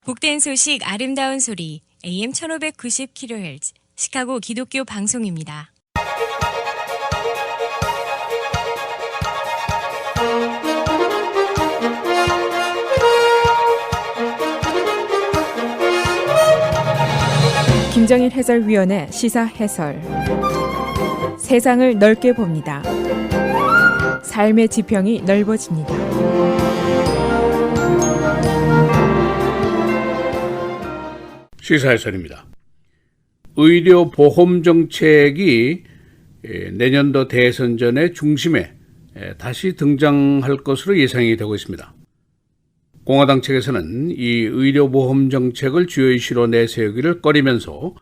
복된 소식 아름다운 소리 AM 1590kHz 시카고 기독교 방송입니다. 김정일 해설위원의 시사 해설. 세상을 넓게 봅니다. 삶의 지평이 넓어집니다. 시사 해설입니다. 의료보험 정책이 내년도 대선 전의 중심에 다시 등장할 것으로 예상이 되고 있습니다. 공화당 측에서는 이 의료보험 정책을 주요 이슈로 내세우기를 꺼리면서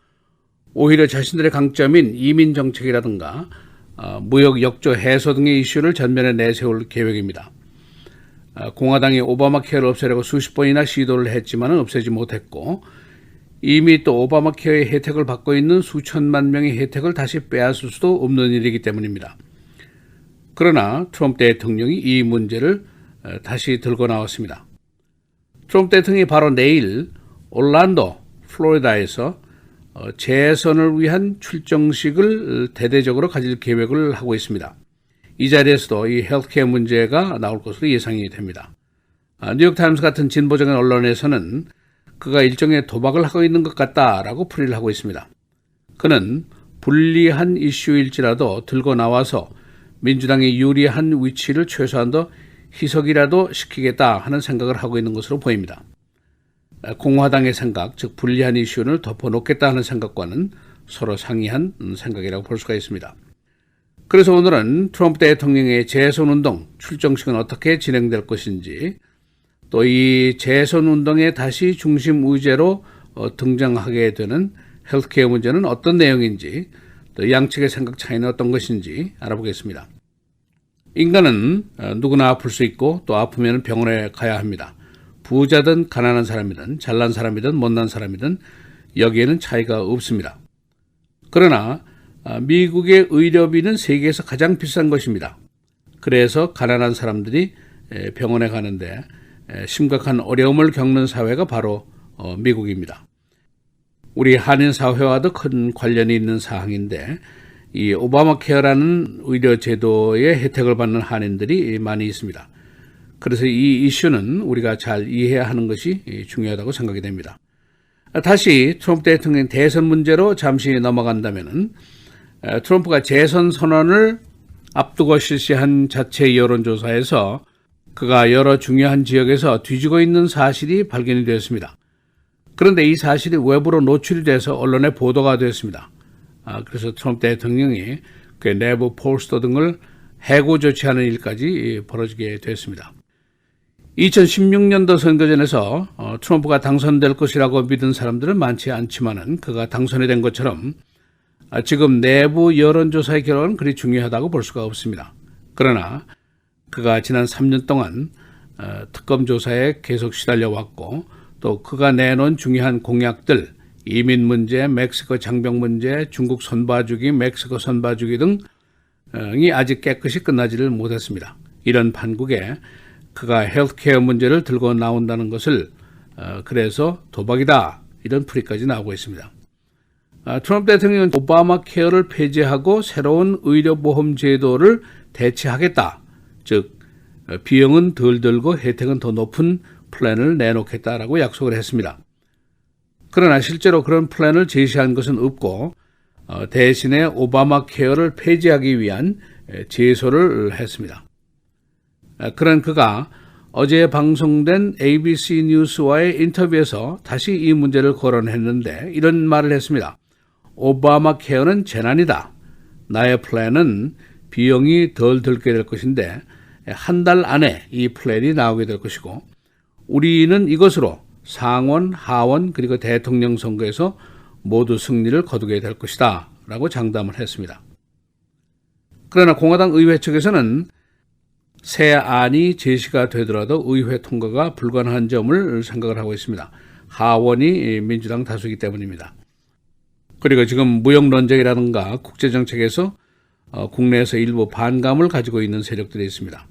오히려 자신들의 강점인 이민 정책이라든가 무역 역조 해소 등의 이슈를 전면에 내세울 계획입니다. 공화당이 오바마 케어를 없애려고 수십 번이나 시도를 했지만 없애지 못했고 이미 또 오바마 케어의 혜택을 받고 있는 수천만 명의 혜택을 다시 빼앗을 수도 없는 일이기 때문입니다. 그러나 트럼프 대통령이 이 문제를 다시 들고 나왔습니다. 트럼프 대통령이 바로 내일 올란도, 플로리다에서 재선을 위한 출정식을 대대적으로 가질 계획을 하고 있습니다. 이 자리에서도 이 헬스케어 문제가 나올 것으로 예상이 됩니다. 뉴욕타임스 같은 진보적인 언론에서는 그가 일종의 도박을 하고 있는 것 같다라고 풀이를 하고 있습니다. 그는 불리한 이슈일지라도 들고 나와서 민주당이 유리한 위치를 최소한 더 희석이라도 시키겠다 하는 생각을 하고 있는 것으로 보입니다. 공화당의 생각, 즉 불리한 이슈를 덮어놓겠다 하는 생각과는 서로 상이한 생각이라고 볼 수가 있습니다. 그래서 오늘은 트럼프 대통령의 재선운동, 출정식은 어떻게 진행될 것인지, 또 이 재선운동의 다시 중심 의제로 등장하게 되는 헬스케어 문제는 어떤 내용인지, 또 양측의 생각 차이는 어떤 것인지 알아보겠습니다. 인간은 누구나 아플 수 있고 또 아프면 병원에 가야 합니다. 부자든 가난한 사람이든 잘난 사람이든 못난 사람이든 여기에는 차이가 없습니다. 그러나 미국의 의료비는 세계에서 가장 비싼 것입니다. 그래서 가난한 사람들이 병원에 가는데 심각한 어려움을 겪는 사회가 바로 미국입니다. 우리 한인 사회와도 큰 관련이 있는 사항인데 이 오바마 케어라는 의료 제도의 혜택을 받는 한인들이 많이 있습니다. 그래서 이 이슈는 우리가 잘 이해해야 하는 것이 중요하다고 생각이 됩니다. 다시 트럼프 대통령 대선 문제로 잠시 넘어간다면은 트럼프가 재선 선언을 앞두고 실시한 자체 여론조사에서 그가 여러 중요한 지역에서 뒤지고 있는 사실이 발견이 되었습니다. 그런데 이 사실이 외부로 노출이 돼서 언론에 보도가 되었습니다. 그래서 트럼프 대통령이 그 내부 폴스터 등을 해고 조치하는 일까지 벌어지게 됐습니다. 2016년도 선거전에서 트럼프가 당선될 것이라고 믿은 사람들은 많지 않지만은 그가 당선이 된 것처럼 지금 내부 여론조사의 결과는 그리 중요하다고 볼 수가 없습니다. 그러나 그가 지난 3년 동안 특검 조사에 계속 시달려 왔고 또 그가 내놓은 중요한 공약들, 이민 문제, 멕시코 장벽 문제, 중국 선봐주기, 멕시코 선봐주기 등이 아직 깨끗이 끝나지를 못했습니다. 이런 판국에 그가 헬스케어 문제를 들고 나온다는 것을 그래서 도박이다 이런 풀이까지 나오고 있습니다. 트럼프 대통령은 오바마 케어를 폐지하고 새로운 의료보험 제도를 대체하겠다. 즉 비용은 덜 들고 혜택은 더 높은 플랜을 내놓겠다라고 약속을 했습니다. 그러나 실제로 그런 플랜을 제시한 것은 없고 대신에 오바마 케어를 폐지하기 위한 제소를 했습니다. 그런 그가 어제 방송된 ABC 뉴스와의 인터뷰에서 다시 이 문제를 거론했는데 이런 말을 했습니다. 오바마 케어는 재난이다. 나의 플랜은 비용이 덜 들게 될 것인데 한 달 안에 이 플랜이 나오게 될 것이고 우리는 이것으로 상원, 하원 그리고 대통령 선거에서 모두 승리를 거두게 될 것이다 라고 장담을 했습니다. 그러나 공화당 의회 측에서는 새 안이 제시가 되더라도 의회 통과가 불가능한 점을 생각을 하고 있습니다. 하원이 민주당 다수이기 때문입니다. 그리고 지금 무역 논쟁이라든가 국제정책에서 국내에서 일부 반감을 가지고 있는 세력들이 있습니다.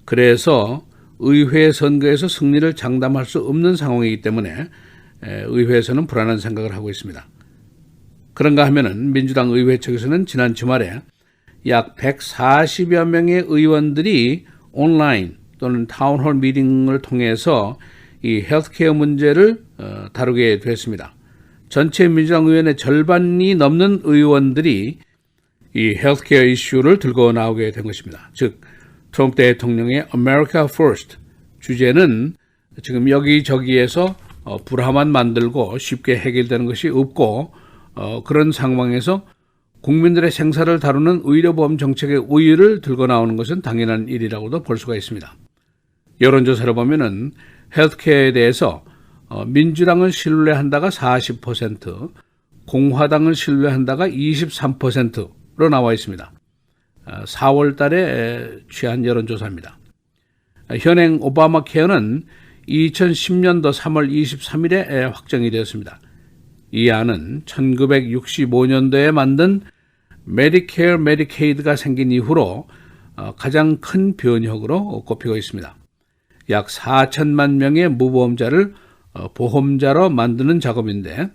그래서 의회 선거에서 승리를 장담할 수 없는 상황이기 때문에 의회에서는 불안한 생각을 하고 있습니다. 그런가 하면은 민주당 의회 측에서는 지난 주말에 약 140여 명의 의원들이 온라인 또는 타운홀 미팅을 통해서 이 헬스케어 문제를 다루게 됐습니다. 전체 민주당 의원의 절반이 넘는 의원들이 이 헬스케어 이슈를 들고 나오게 된 것입니다. 즉 트럼프 대통령의 America First 주제는 지금 여기저기에서 불화만 만들고 쉽게 해결되는 것이 없고 그런 상황에서 국민들의 생사를 다루는 의료보험 정책의 우위를 들고 나오는 것은 당연한 일이라고도 볼 수가 있습니다. 여론조사를 보면은 헬스케어에 대해서 민주당을 신뢰한다가 40%, 공화당을 신뢰한다가 23%로 나와 있습니다. 4월 달에 취한 여론조사입니다. 현행 오바마 케어는 2010년도 3월 23일에 확정이 되었습니다. 이 안은 1965년도에 만든 메디케어, 메디케이드가 생긴 이후로 가장 큰 변혁으로 꼽히고 있습니다. 약 4천만 명의 무보험자를 보험자로 만드는 작업인데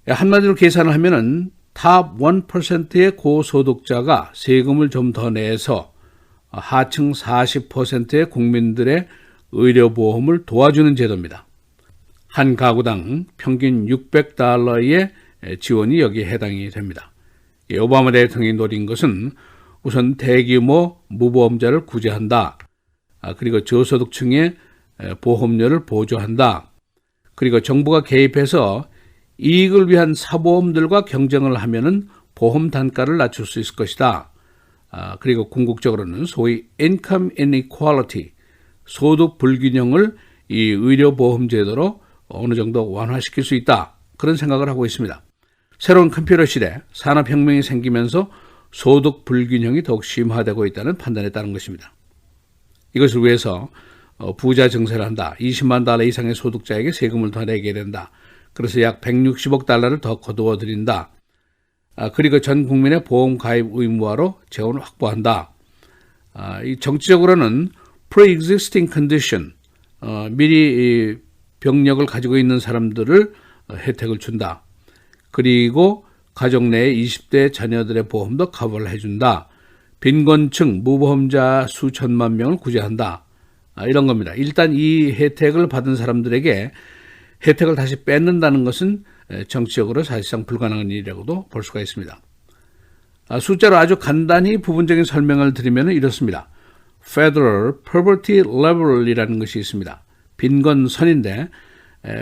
한마디로 계산을 하면은 탑 1%의 고소득자가 세금을 좀 더 내서 하층 40%의 국민들의 의료보험을 도와주는 제도입니다. 한 가구당 평균 $600의 지원이 여기에 해당이 됩니다. 오바마 대통령이 노린 것은 우선 대규모 무보험자를 구제한다. 그리고 저소득층의 보험료를 보조한다. 그리고 정부가 개입해서 이익을 위한 사보험들과 경쟁을 하면은 보험 단가를 낮출 수 있을 것이다. 그리고 궁극적으로는 소위 income inequality, 소득 불균형을 이 의료보험 제도로 어느 정도 완화시킬 수 있다. 그런 생각을 하고 있습니다. 새로운 컴퓨터 시대, 산업혁명이 생기면서 소득 불균형이 더욱 심화되고 있다는 판단에 따른 것입니다. 이것을 위해서 부자 증세를 한다. $20만 이상의 소득자에게 세금을 더 내게 된다. 그래서 약 $160억 더 거두어 드린다. 그리고 전 국민의 보험 가입 의무화로 재원을 확보한다. 이 정치적으로는 pre-existing condition, 미리 병력을 가지고 있는 사람들을 혜택을 준다. 그리고 가족 내의 20대 자녀들의 보험도 커버를 해준다. 빈곤층, 무보험자 수천만 명을 구제한다. 이런 겁니다. 일단 이 혜택을 받은 사람들에게 혜택을 다시 뺏는다는 것은 정치적으로 사실상 불가능한 일이라고도 볼 수가 있습니다. 숫자로 아주 간단히 부분적인 설명을 드리면 이렇습니다. Federal Poverty Level이라는 것이 있습니다. 빈곤선인데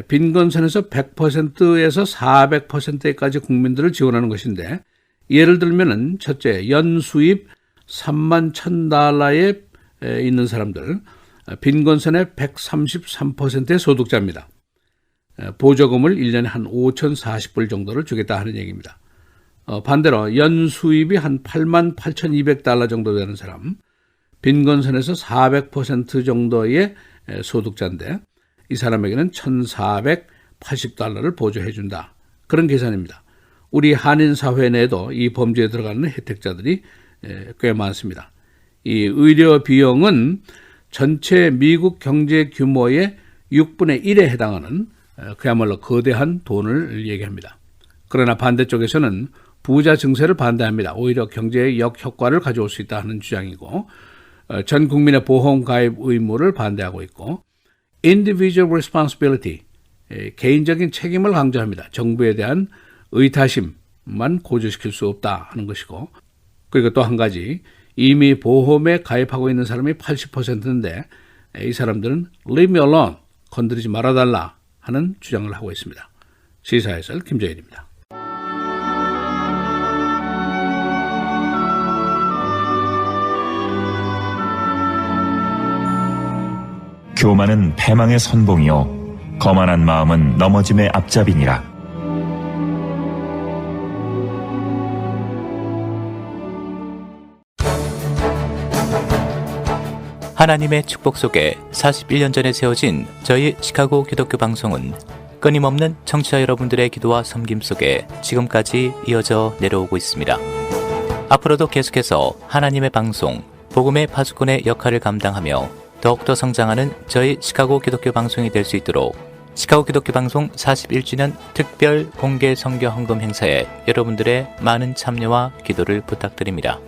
빈곤선에서 100%에서 400%까지 국민들을 지원하는 것인데 예를 들면은 첫째, 연수입 $31,000에 있는 사람들, 빈곤선의 133%의 소득자입니다. 보조금을 1년에 한 5,040불 정도를 주겠다 하는 얘기입니다. 반대로 연수입이 한 $88,200 정도 되는 사람, 빈곤선에서 400% 정도의 소득자인데 이 사람에게는 $1,480를 보조해 준다. 그런 계산입니다. 우리 한인 사회 내에도 이 범죄에 들어가는 혜택자들이 꽤 많습니다. 이 의료 비용은 전체 미국 경제 규모의 6분의 1에 해당하는 그야말로 거대한 돈을 얘기합니다. 그러나 반대쪽에서는 부자 증세를 반대합니다. 오히려 경제의 역효과를 가져올 수 있다 하는 주장이고 전 국민의 보험 가입 의무를 반대하고 있고 individual responsibility, 개인적인 책임을 강조합니다. 정부에 대한 의타심만 고조시킬 수 없다 하는 것이고 그리고 또 한 가지 이미 보험에 가입하고 있는 사람이 80%인데 이 사람들은 leave me alone, 건드리지 말아달라 하는 주장을 하고 있습니다. 시사해설 김재일입니다. 교만은 패망의 선봉이요 거만한 마음은 넘어짐의 앞잡이니라. 하나님의 축복 속에 41년 전에 세워진 저희 시카고 기독교 방송은 끊임없는 청취자 여러분들의 기도와 섬김 속에 지금까지 이어져 내려오고 있습니다. 앞으로도 계속해서 하나님의 방송, 복음의 파수꾼의 역할을 감당하며 더욱더 성장하는 저희 시카고 기독교 방송이 될 수 있도록 시카고 기독교 방송 41주년 특별 공개 선교 헌금 행사에 여러분들의 많은 참여와 기도를 부탁드립니다.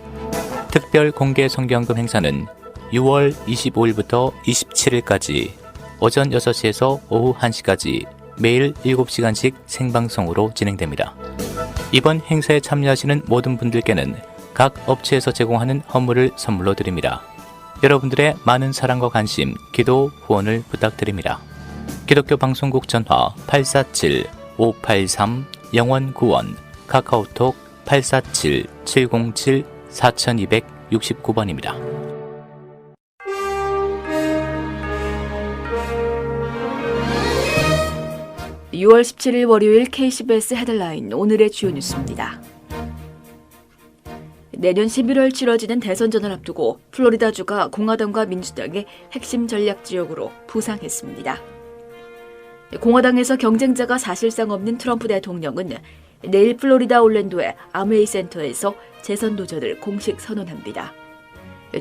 특별 공개 선교 헌금 행사는 6월 25일부터 27일까지 오전 6시에서 오후 1시까지 매일 7시간씩 생방송으로 진행됩니다. 이번 행사에 참여하시는 모든 분들께는 각 업체에서 제공하는 헌물을 선물로 드립니다. 여러분들의 많은 사랑과 관심, 기도, 후원을 부탁드립니다. 기독교 방송국 전화 847-583-0191, 카카오톡 847-707-4269번입니다. (6월 17일) 월요일 KCBS 헤드라인 오늘의 주요 뉴스입니다. 내년 11월 치러지는 대선전을 앞두고 플로리다주가 공화당과 민주당의 핵심 전략 지역으로 부상했습니다. 공화당에서 경쟁자가 사실상 없는 트럼프 대통령은 내일 플로리다 올랜도의 아메이 센터에서 재선 도전을 공식 선언합니다.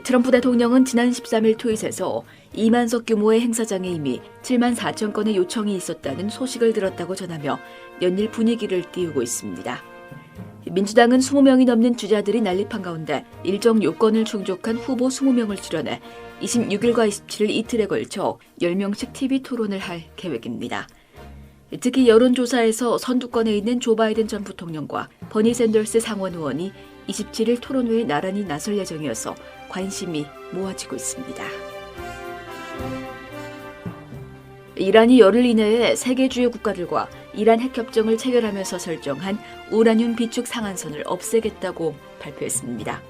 트럼프 대통령은 지난 13일 트윗에서 2만석 규모의 행사장에 이미 7만 4천 건의 요청이 있었다는 소식을 들었다고 전하며 연일 분위기를 띄우고 있습니다. 민주당은 20명이 넘는 주자들이 난립한 가운데 일정 요건을 충족한 후보 20명을 출연해 26일과 27일 이틀에 걸쳐 10명씩 TV 토론을 할 계획입니다. 특히 여론조사에서 선두권에 있는 조 바이든 전 부통령과 버니 샌더스 상원 의원이 27일 토론회에 나란히 나설 예정이어서 관심이 모아지고 있습니다. 이란이 열흘 이내에 세계 주요 국가들과 이란 핵협정을 체결하면서 설정한 우라늄 비축 상한선을 없애겠다고 발표했습니다.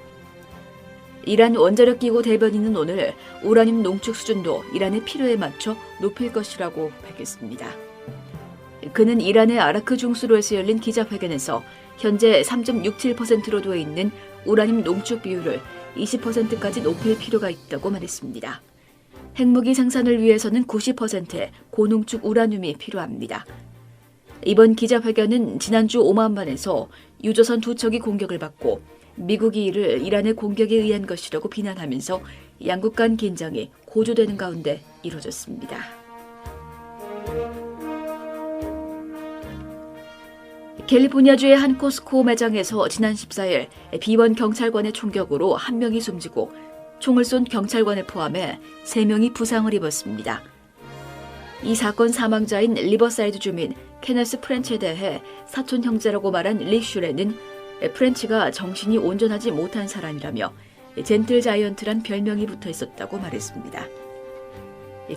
이란 원자력기구 대변인은 오늘 우라늄 농축 수준도 이란의 필요에 맞춰 높일 것이라고 밝혔습니다. 그는 이란의 아라크 중수로에서 열린 기자회견에서 현재 3.67%로 되어 있는 우라늄 농축 비율을 20%까지 높일 필요가 있다고 말했습니다. 핵무기 생산을 위해서는 90%의 고농축 우라늄이 필요합니다. 이번 기자회견은 지난주 오만반에서 유조선 2척이 공격을 받고 미국이 이를 이란의 공격에 의한 것이라고 비난하면서 양국 간 긴장이 고조되는 가운데 이뤄졌습니다. 캘리포니아주의 한 코스코 매장에서 지난 14일 B1 경찰관의 총격으로 1명이 숨지고 총을 쏜 경찰관을 포함해 3명이 부상을 입었습니다. 이 사건 사망자인 리버사이드 주민 케네스 프렌치에 대해 사촌 형제라고 말한 리 슈레는 프렌치가 정신이 온전하지 못한 사람이라며 젠틀 자이언트란 별명이 붙어 있었다고 말했습니다.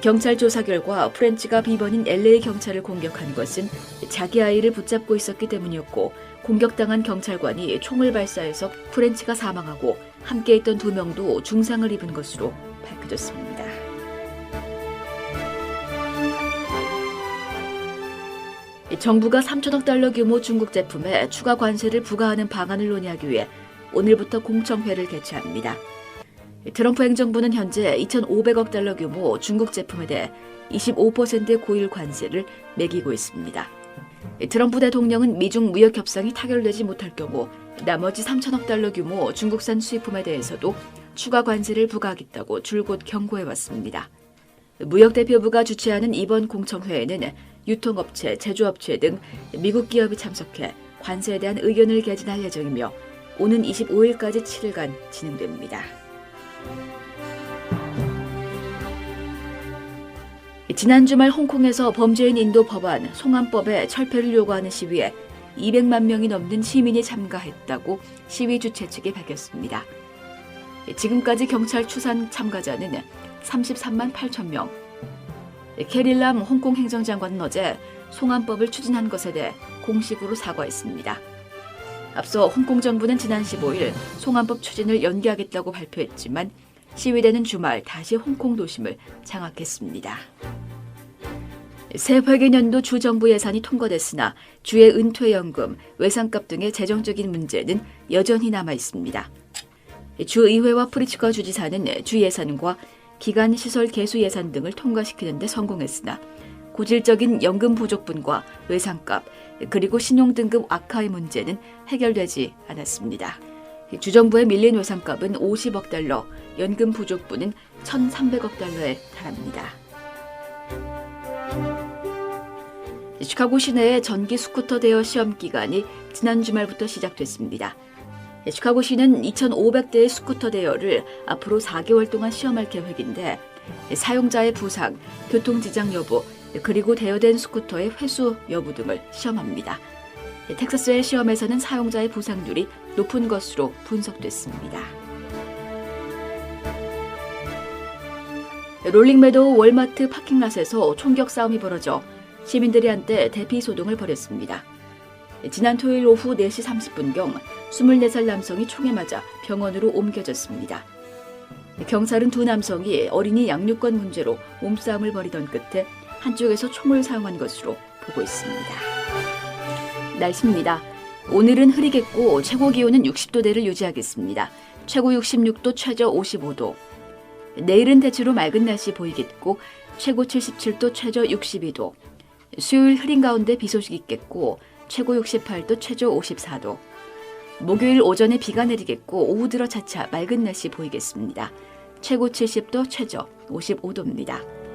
경찰 조사 결과 프렌치가 비번인 LA 경찰을 공격한 것은 자기 아이를 붙잡고 있었기 때문이었고 공격당한 경찰관이 총을 발사해서 프렌치가 사망하고 함께 있던 2명도 중상을 입은 것으로 밝혀졌습니다. 정부가 3천억 달러 규모 중국 제품에 추가 관세를 부과하는 방안을 논의하기 위해 오늘부터 공청회를 개최합니다. 트럼프 행정부는 현재 2,500억 달러 규모 중국 제품에 대해 25%의 고율 관세를 매기고 있습니다. 트럼프 대통령은 미중 무역 협상이 타결되지 못할 경우 나머지 3천억 달러 규모 중국산 수입품에 대해서도 추가 관세를 부과하겠다고 줄곧 경고해왔습니다. 무역대표부가 주최하는 이번 공청회에는 유통업체, 제조업체 등 미국 기업이 참석해 관세에 대한 의견을 개진할 예정이며 오는 25일까지 7일간 진행됩니다. 지난 주말 홍콩에서 범죄인 인도 법안 송환법의 철폐를 요구하는 시위에 200만 명이 넘는 시민이 참가했다고 시위 주최 측이 밝혔습니다. 지금까지 경찰 추산 참가자는 33만 8천 명. 캐릴람 홍콩 행정장관은 어제 송환법을 추진한 것에 대해 공식으로 사과했습니다. 앞서 홍콩 정부는 지난 15일 송환법 추진을 연기하겠다고 발표했지만 시위대는 주말 다시 홍콩 도심을 장악했습니다. 새 회계년도 주정부 예산이 통과됐으나 주의 은퇴연금, 외상값 등의 재정적인 문제는 여전히 남아 있습니다. 주의회와 프리츠거 주지사는 주 예산과 기간 시설 개수 예산 등을 통과시키는 데 성공했으나 고질적인 연금 부족분과 외상값 그리고 신용등급 악화의 문제는 해결되지 않았습니다. 주정부에 밀린 외상값은 50억 달러, 연금 부족분은 1,300억 달러에 달합니다. 시카고 시내의 전기 스쿠터 대여 시험 기간이 지난 주말부터 시작됐습니다. 시카고시는 2,500대의 스쿠터 대여를 앞으로 4개월 동안 시험할 계획인데 사용자의 부상, 교통지장 여부, 그리고 대여된 스쿠터의 회수 여부 등을 시험합니다. 텍사스의 시험에서는 사용자의 부상률이 높은 것으로 분석됐습니다. 롤링메도우 월마트 파킹랏에서 총격 싸움이 벌어져 시민들이 한때 대피 소동을 벌였습니다. 지난 토요일 오후 4시 30분경 24살 남성이 총에 맞아 병원으로 옮겨졌습니다. 경찰은 두 남성이 어린이 양육권 문제로 몸싸움을 벌이던 끝에 한쪽에서 총을 사용한 것으로 보고 있습니다. 날씨입니다. 오늘은 흐리겠고 최고 기온은 60도대를 유지하겠습니다. 최고 66도, 최저 55도. 내일은 대체로 맑은 날씨 보이겠고 최고 77도, 최저 62도. 수요일 흐린 가운데 비 소식 있겠고 최고 68도, 최저 54도. 목요일 오전에 비가 내리겠고 오후 들어 차차 맑은 날씨 보이겠습니다. 최고 70도, 최저 55도입니다.